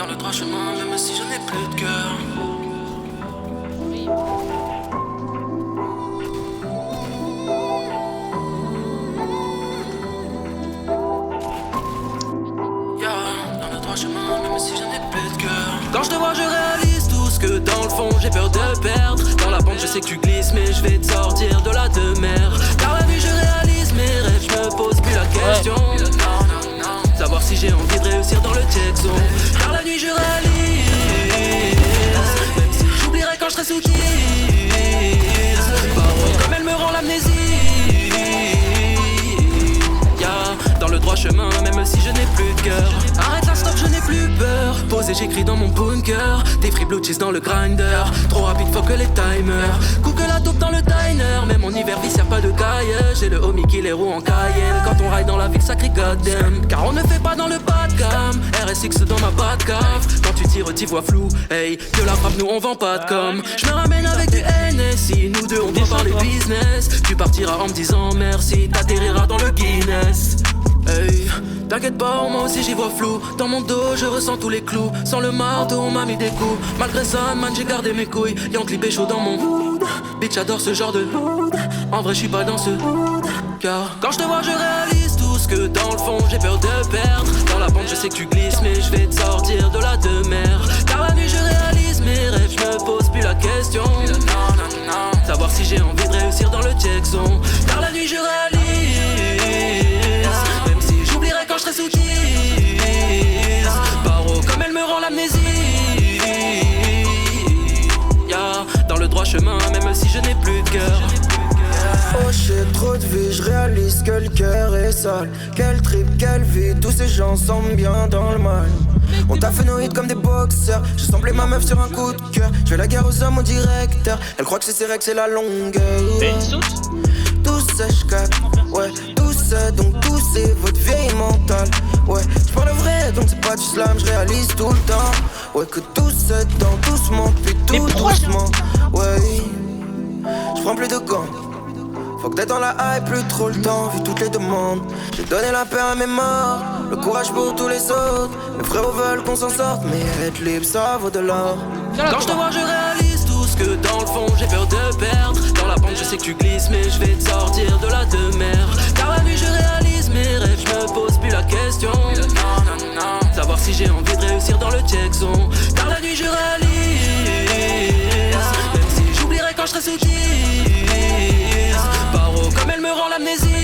dans le droit chemin, même si je n'ai plus de cœur. Dans le droit chemin, même si je n'ai plus de cœur. Quand je te vois, je réalise tout ce que dans le fond j'ai peur de perdre. Dans la bande, je sais que tu glisses, mais je vais te sortir de la demeure. Car la nuit, je réalise mes rêves, je me pose plus la question. Savoir si j'ai envie de réussir dans le check zone. Car la nuit, je réalise, même si j'oublierai quand je serai sous kiss. Comme elle me rend l'amnésie. Dans le droit chemin, même si je n'ai plus de cœur. Arrête la stop, je n'ai plus peur. Posé, j'écris dans mon bunker. Des free blue cheese dans le grinder. Trop rapide, faut que les timers. Coup que la dope dans le diner. Même en hiver, vis, y'a pas de caille. J'ai le homie qui les roue en Cayenne. Quand on ride dans la ville, ça crie goddamn. Car on ne fait pas dans le bas de gamme. RSX dans ma bas de cave. Quand tu tires, t'y vois flou. Hey, que la frappe, nous on vend pas de com. Je me ramène avec du NSI. Nous deux, on doit parler business. Tu partiras en me disant merci. T'atterriras dans le Guinness. Hey, t'inquiète pas, moi aussi j'y vois flou. Dans mon dos, je ressens tous les clous. Sans le marteau, on m'a mis des coups. Malgré ça, man, j'ai gardé mes couilles. Yankee pécho dans mon mood. Bitch, j'adore ce genre de mood. En vrai, j'suis pas dans ce mood. Car quand je te vois, je réalise tout ce que dans le fond j'ai peur de perdre. Dans la bande, je sais que tu glisses, mais je vais te sortir de la demeure. Car la nuit, je réalise mes rêves, je me pose plus la question. Savoir si j'ai envie de réussir dans le check zone. Car la nuit, je réalise, quand je serai sous kiss. Paro comme elle me rend l'amnésie. Dans le droit chemin, même si je n'ai plus de cœur. Oh shit, trop de vie, je réalise que le cœur est sale. Quel trip, quelle vie, tous ces gens sont bien dans le mal. On t'a fait nos hits comme des boxeurs. J'ai semblé ma meuf sur un coup de cœur. Je fais la guerre aux hommes, au directeur. Elle croit que c'est serré, que c'est la longueur. Tout ça, j'capte, ouais, tout ça, donc tout c'est votre vieille mentale. Ouais, j'parle vrai, donc c'est pas du slam, j'réalise tout le temps. Ouais, que tout s'étend doucement, puis tout doucement. Ouais, j'prends plus de gants. Faut que t'es dans la hype, plus trop le temps, vu toutes les demandes. J'ai donné la paix à mes morts, le courage pour tous les autres. Mes frères veulent qu'on s'en sorte, mais être libre, ça vaut de l'or. Quand je te vois, je réalise tout ce que dans le fond j'ai peur de perdre. Dans la bande, je sais que tu glisses, mais je vais te sortir de la demeure. Car la nuit, je réalise mes rêves, je me pose plus la question. Savoir si j'ai envie de réussir dans le check zone. Car la nuit, je réalise, même si j'oublierai quand je serai sous kiss. Paro comme elle me rend l'amnésie.